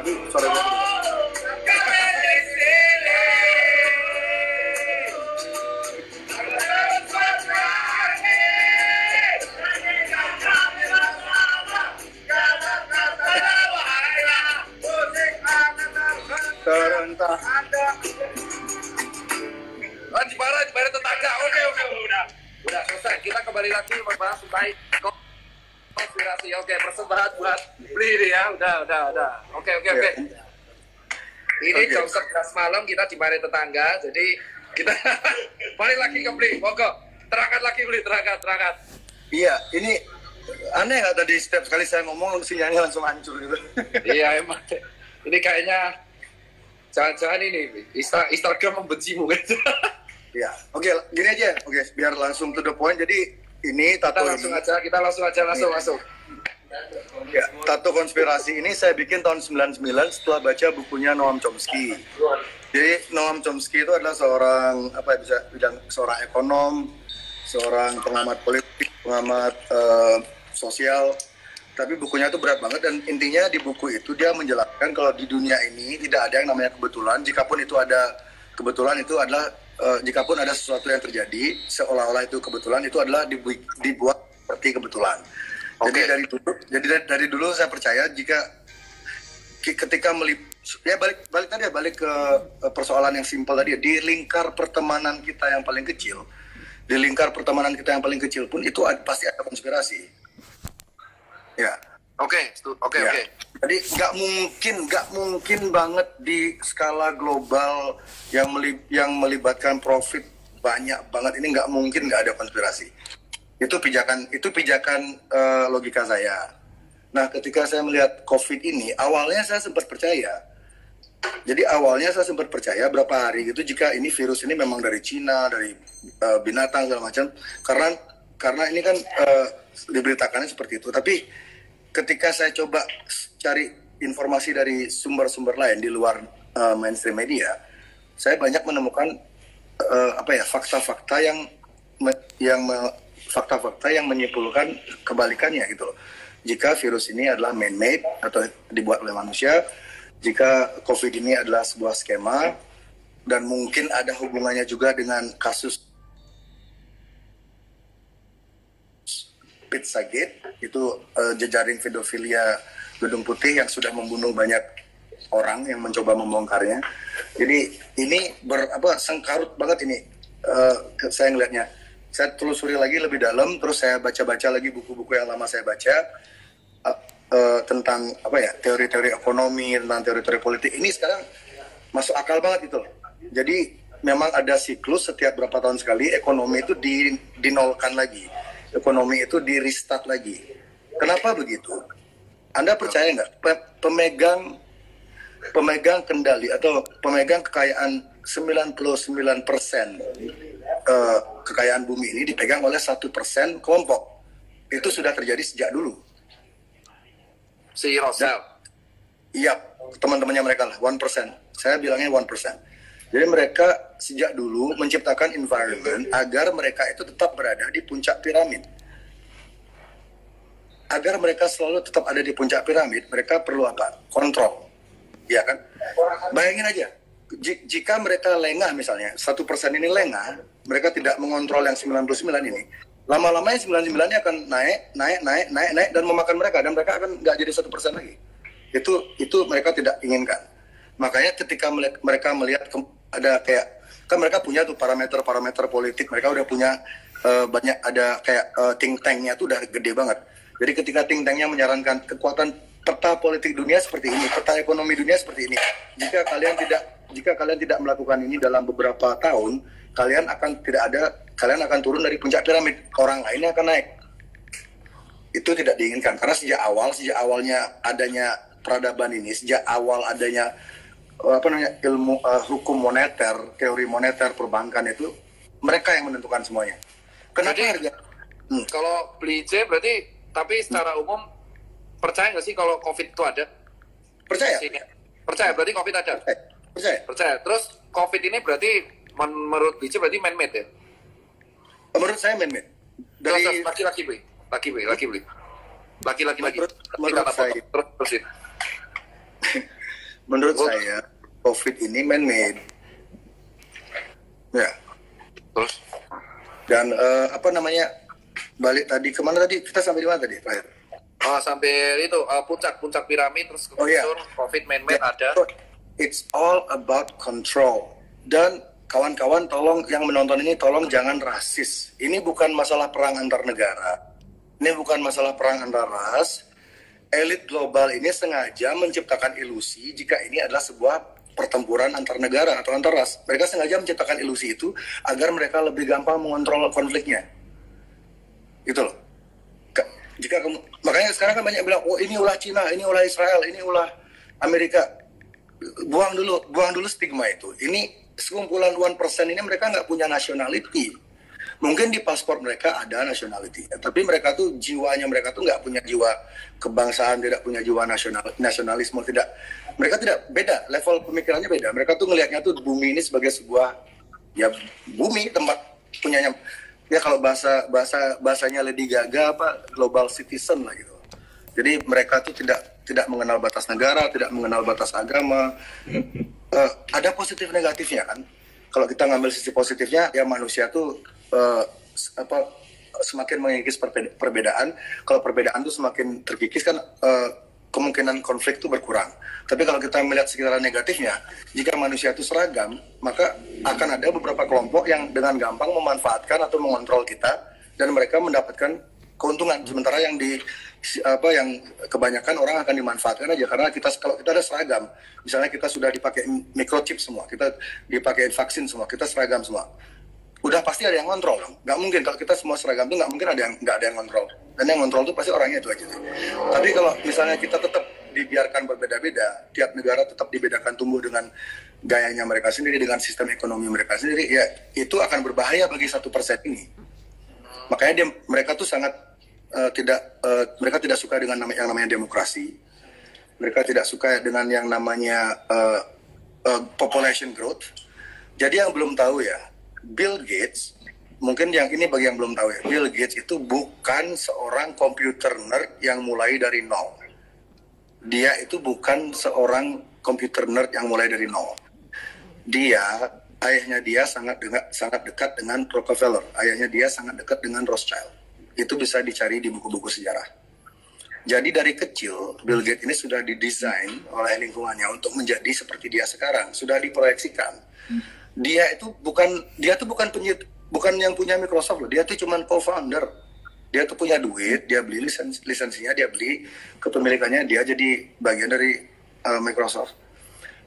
lagi suara gue. Serentak ada. Di tetangga. Oke, udah selesai. Kita kembali lagi membahas tentang konspirasi. Oke, persembahan buat beli ini ya. Udah. Oke. Ini jam 11 malam kita di mari tetangga. Jadi kita balik lagi ke beli. Monggo. Terangkat lagi beli, terangkat. Iya, ini aneh nggak tadi setiap kali saya ngomong sinyalnya langsung hancur gitu. Iya emang. Ini kayaknya jangan-jangan ini Instagram membencimu gitu. Iya, oke, gini aja. Oke, biar langsung to the point. Jadi ini tato kita langsung aja masuk. Ya, tato konspirasi ini saya bikin tahun 99 setelah baca bukunya Noam Chomsky. Jadi Noam Chomsky itu adalah seorang seorang ekonom, seorang pengamat politik, pengamat sosial. Tapi bukunya itu berat banget dan intinya di buku itu dia menjelaskan kalau di dunia ini tidak ada yang namanya kebetulan. Jikapun itu ada kebetulan, itu adalah jikapun ada sesuatu yang terjadi seolah-olah itu kebetulan, itu adalah dibuat seperti kebetulan. Okay. Jadi dari dulu saya percaya jika ketika balik ke persoalan yang simpel tadi, di lingkar pertemanan kita yang paling kecil, pun itu pasti ada konspirasi. Ya. Oke. Jadi nggak mungkin banget di skala global yang melibatkan profit banyak banget, ini nggak mungkin nggak ada konspirasi. Itu pijakan logika saya. Nah, ketika saya melihat COVID ini, awalnya saya sempat percaya. Jadi awalnya saya sempat percaya berapa hari gitu jika ini virus ini memang dari Cina, dari binatang segala macam. Karena ini kan diberitakannya seperti itu. Tapi ketika saya coba cari informasi dari sumber-sumber lain di luar mainstream media, saya banyak menemukan fakta-fakta yang menyimpulkan kebalikannya gitu loh. Jika virus ini adalah man-made atau dibuat oleh manusia, jika COVID ini adalah sebuah skema dan mungkin ada hubungannya juga dengan kasus Pizzagate, itu jejaring pedofilia Gedung Putih yang sudah membunuh banyak orang yang mencoba membongkarnya. Jadi ini sengkarut banget ini, saya ngelihatnya. Saya telusuri lagi lebih dalam, terus saya baca-baca lagi buku-buku yang lama saya baca tentang teori-teori ekonomi, tentang teori-teori politik. Ini sekarang masuk akal banget itu. Jadi memang ada siklus setiap berapa tahun sekali ekonomi itu dinolkan lagi, ekonomi itu di restart lagi. Kenapa begitu? Anda percaya nggak pemegang kendali atau pemegang kekayaan 99% kekayaan bumi ini dipegang oleh 1% kelompok. Itu sudah terjadi sejak dulu. Si Rosel. Iya, teman-temannya mereka lah, 1%. Saya bilangnya 1%. Jadi mereka sejak dulu menciptakan environment agar mereka itu tetap berada di puncak piramid. Agar mereka selalu tetap ada di puncak piramid, mereka perlu apa? Kontrol. Iya kan? Bayangin aja, jika mereka lengah misalnya, 1% ini lengah, mereka tidak mengontrol yang 99 ini, lama-lama yang 99-nya akan naik dan memakan mereka, dan mereka akan nggak jadi 1% lagi. Itu mereka tidak inginkan. Makanya ketika mereka melihat ada kan mereka punya tuh parameter politik, mereka udah punya banyak, ada think tanknya tuh udah gede banget. Jadi ketika think tanknya menyarankan kekuatan peta politik dunia seperti ini, peta ekonomi dunia seperti ini, jika kalian tidak melakukan ini dalam beberapa tahun, kalian akan turun dari puncak piramid, orang lainnya akan naik. Itu tidak diinginkan, karena sejak awalnya adanya peradaban ini, sejak awal adanya ilmu hukum moneter, teori moneter perbankan, itu mereka yang menentukan semuanya. Kenapa harga? Kalau beli C berarti, tapi secara umum percaya nggak sih kalau COVID itu ada? Percaya, berarti COVID ada? Percaya. Terus COVID ini berarti menurut BC berarti man-made ya? Menurut saya man-made. Terus laki-laki beli. Laki-laki. Menurut saya. Terusin. menurut saya COVID ini man-made. Ya. Terus? Dan balik tadi kemana tadi? Kita sampai di mana tadi terakhir? Sampai itu puncak piramid terus COVID man-made ada. It's all about control. Dan kawan-kawan tolong yang menonton ini tolong jangan rasis. Ini bukan masalah perang antar negara. Ini bukan masalah perang antar ras. Elit global ini sengaja menciptakan ilusi jika ini adalah sebuah pertempuran antar negara atau antar ras. Mereka sengaja menciptakan ilusi itu agar mereka lebih gampang mengontrol konfliknya. Gitu loh. Makanya sekarang kan banyak bilang, oh ini ulah Cina, ini ulah Israel, ini ulah Amerika. Buang dulu stigma itu. Ini sekumpulan 1% ini mereka nggak punya nationality. Mungkin di paspor mereka ada nationality, tapi mereka tuh jiwanya mereka tuh nggak punya jiwa kebangsaan, tidak punya jiwa nasionalisme, tidak. Mereka tidak beda, level pemikirannya beda. Mereka tuh ngelihatnya tuh bumi ini sebagai sebuah ya bumi tempat punyanya. Ya kalau bahasanya Lady Gaga global citizen lah gitu. Jadi mereka tuh tidak mengenal batas negara, tidak mengenal batas agama. Ada positif negatifnya kan. Kalau kita ngambil sisi positifnya, ya manusia tuh semakin mengikis perbedaan. Kalau perbedaan tuh semakin terkikis kan kemungkinan konflik itu berkurang. Tapi kalau kita melihat sekitaran negatifnya, jika manusia itu seragam, maka akan ada beberapa kelompok yang dengan gampang memanfaatkan atau mengontrol kita dan mereka mendapatkan keuntungan. Sementara yang kebanyakan orang akan dimanfaatkan aja karena kalau kita ada seragam, misalnya kita sudah dipakai microchip semua, kita dipakai vaksin semua, kita seragam semua. Udah pasti ada yang kontrol dong. Nggak mungkin kalau kita semua seragam tuh nggak mungkin nggak ada yang kontrol. Dan yang kontrol tuh pasti orangnya itu aja. Tapi kalau misalnya kita tetap dibiarkan berbeda-beda, tiap negara tetap dibedakan tumbuh dengan gayanya mereka sendiri, dengan sistem ekonomi mereka sendiri, ya itu akan berbahaya bagi 1% ini. Makanya mereka tuh sangat mereka tidak suka dengan yang namanya demokrasi. Mereka tidak suka dengan yang namanya population growth. Jadi yang belum tahu ya, Bill Gates, mungkin bagi yang belum tahu ya, Bill Gates itu bukan seorang komputer nerd yang mulai dari nol. Dia itu bukan seorang komputer nerd yang mulai dari nol. Ayahnya dia sangat dekat dengan Rockefeller. Ayahnya dia sangat dekat dengan Rothschild. Itu bisa dicari di buku-buku sejarah. Jadi dari kecil, Bill Gates ini sudah didesain oleh lingkungannya untuk menjadi seperti dia sekarang. Sudah diproyeksikan. Dia tuh bukan yang punya Microsoft loh. Dia tuh cuma co-founder. Dia tuh punya duit, dia beli lisensinya, dia beli kepemilikannya, dia jadi bagian dari Microsoft.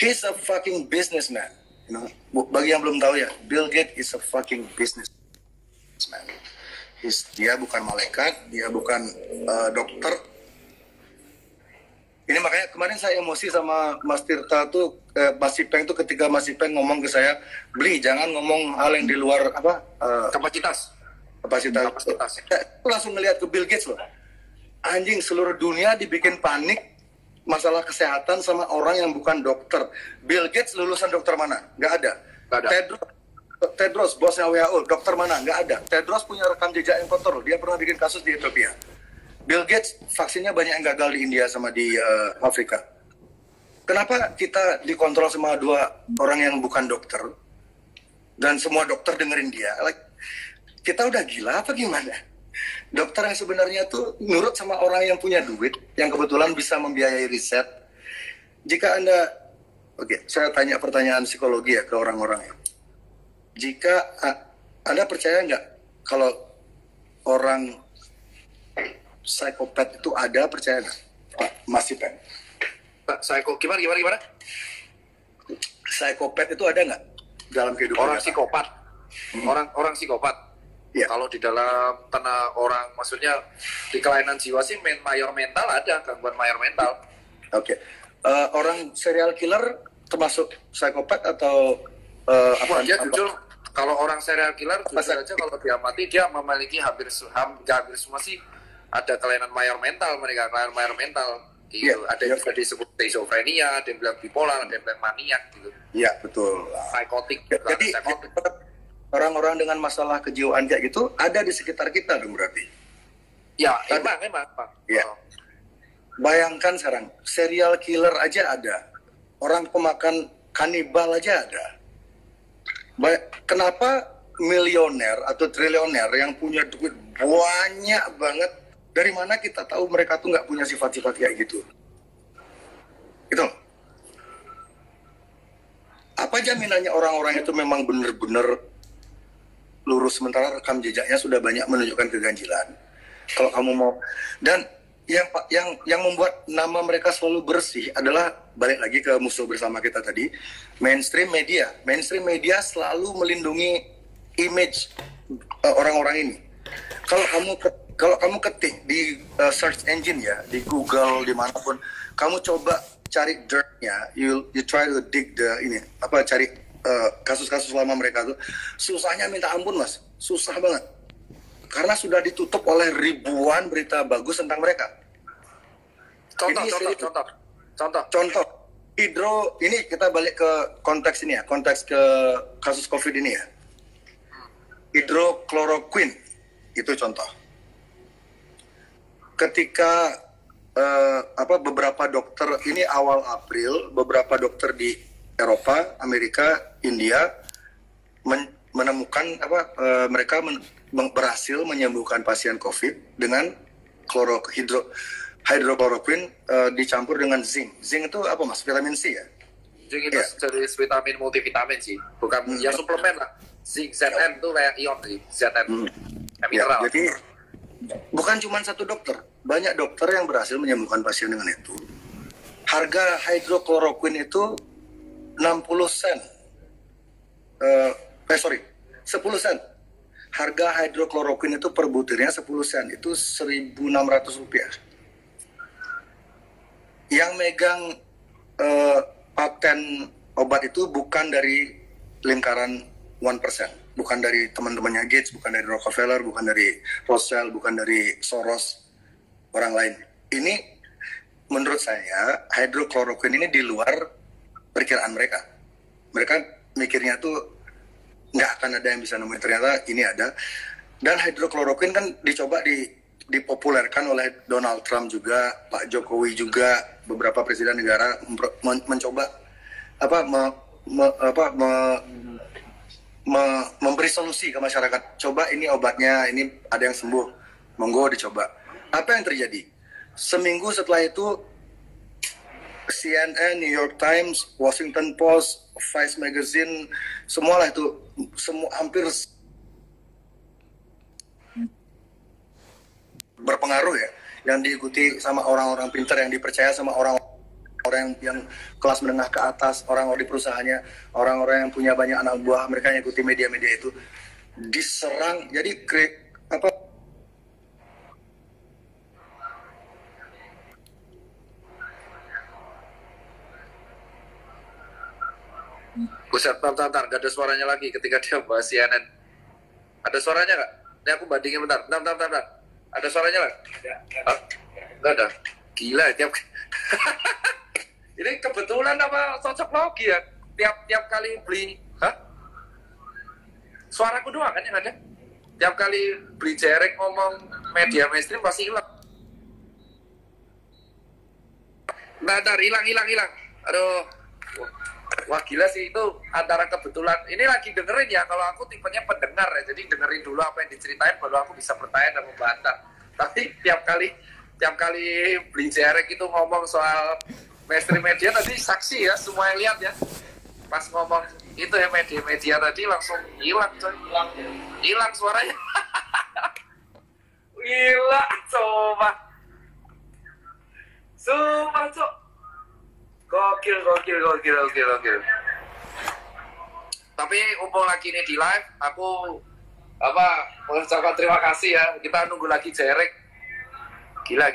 He's a fucking businessman. You know? Bagi yang belum tahu ya, Bill Gates is a fucking businessman. Dia bukan malaikat, dia bukan dokter. Ini makanya kemarin saya emosi sama Mas Tirta tuh, Mas Ipeng tuh ketika Mas Ipeng ngomong ke saya, beli jangan ngomong hal yang di luar kapasitas. Aku langsung ngelihat ke Bill Gates loh. Anjing, seluruh dunia dibikin panik masalah kesehatan sama orang yang bukan dokter. Bill Gates lulusan dokter mana? Nggak ada. Tedros, bosnya WHO, dokter mana? Nggak ada. Tedros punya rekam jejak yang kotor. Dia pernah bikin kasus di Ethiopia. Bill Gates vaksinnya banyak yang gagal di India sama di Afrika. Kenapa kita dikontrol sama dua orang yang bukan dokter dan semua dokter dengerin dia? Kita udah gila apa gimana? Dokter yang sebenarnya tuh nurut sama orang yang punya duit, yang kebetulan bisa membiayai riset. Jika Anda, saya tanya pertanyaan psikologi ya ke orang-orang ya. Jika Anda percaya nggak kalau orang psikopat itu ada, percaya nggak, Pak Mas Ipen? Gimana? Psikopat itu ada nggak dalam kehidupan orang psikopat? Orang psikopat. Ya. Kalau di dalam tanah orang, maksudnya di kelainan jiwa sih mayor mental ada, gangguan mayor mental. Oke. Orang serial killer termasuk psikopat atau Dia jujur, kalau orang serial killer jujur aja kalau dia mati dia memiliki hampir semua sih ada kelainan mayor mental, mereka kelainan mayor mental. Gitu. Yeah, ada yang disebut schizophrenia, ada yang bilang bipolar, ada yang bilang maniak gitu. Iya, betul. Psikotik. Jadi orang-orang dengan masalah kejiwaan kayak gitu ada di sekitar kita dong berarti. Ya, emang. Ya. Bayangkan sekarang, serial killer aja ada. orang pemakan kanibal aja ada. Kenapa milioner atau triliuner yang punya duit banyak banget, dari mana kita tahu mereka tuh nggak punya sifat-sifat kayak gitu? Gitu. Apa jaminannya orang-orang itu memang benar-benar lurus, sementara rekam jejaknya sudah banyak menunjukkan keganjilan? Kalau kamu mau, dan yang membuat nama mereka selalu bersih adalah balik lagi ke musuh bersama kita tadi, mainstream media. Mainstream media selalu melindungi image orang-orang ini. Kalau kamu ketik di search engine ya, di Google dimanapun, kamu coba cari dirt-nya, you try to dig cari kasus-kasus lama mereka tuh, susahnya minta ampun Mas, susah banget. Karena sudah ditutup oleh ribuan berita bagus tentang mereka. Contoh. Hidro, ini kita balik ke konteks ini ya, konteks ke kasus COVID ini ya. Hidrokloroquine, itu contoh. Ketika beberapa dokter, ini awal April, beberapa dokter di Eropa, Amerika, India menemukan mereka berhasil menyembuhkan pasien COVID dengan hidrokloroquine dicampur dengan zinc. Zinc itu apa Mas? Vitamin C ya? Zinc itu jenis vitamin multivitamin sih, bukan ya suplemen lah. Zinc Zn itu kayak ion sih, Zn. Mineral. Ya, jadi bukan cuma satu dokter, banyak dokter yang berhasil menyembuhkan pasien dengan itu. Harga hidrokloroquine itu 60 sen. 10 sen. Harga hidrokloroquine itu per butirnya 10 sen, itu 1.600 rupiah. Yang megang paten obat itu bukan dari lingkaran 1%, bukan dari teman-temannya Gates, bukan dari Rockefeller, bukan dari Rothschild, bukan dari Soros, orang lain. Ini menurut saya hidrokloroquine ini di luar perkiraan mereka. Mereka mikirnya tuh nggak akan ada yang bisa nemuin, ternyata ini ada. Dan hidrokloroquine kan dicoba dipopulerkan oleh Donald Trump juga, Pak Jokowi juga, beberapa presiden negara mencoba memberi solusi ke masyarakat. Coba ini obatnya, ini ada yang sembuh, monggo dicoba. Apa yang terjadi? Seminggu setelah itu CNN, New York Times, Washington Post, Vice Magazine, semualah itu, hampir berpengaruh ya, yang diikuti sama orang-orang pintar, yang dipercaya sama orang yang kelas menengah ke atas, orang-orang di perusahaannya, orang-orang yang punya banyak anak buah, mereka yang ikuti media-media itu diserang. Jadi Buset, bentar, gak ada suaranya lagi ketika dia bahas CNN. Ada suaranya nggak? Ini aku bandingin bentar. Ada suaranya nggak? Nggak ada. Gila, ini kebetulan apa cocok logi ya? Tiap kali beli, suaraku doang kan yang ada? Tiap kali beli jerek ngomong media mainstream pasti hilang. Bentar, hilang. Aduh. Wah gila sih, itu antara kebetulan. Ini lagi dengerin ya, kalau aku tipenya pendengar ya, jadi dengerin dulu apa yang diceritain baru aku bisa bertanya dan membantah. Tapi tiap kali beli jerek itu ngomong soal mainstream media, tadi saksi ya, semua yang lihat ya, pas ngomong itu ya media tadi langsung hilang coy, hilang suaranya. Gila, coba cok. Gokil. Tapi mumpung lagi ini di live, aku mengucapkan terima kasih ya. Kita nunggu lagi jerek. Gila.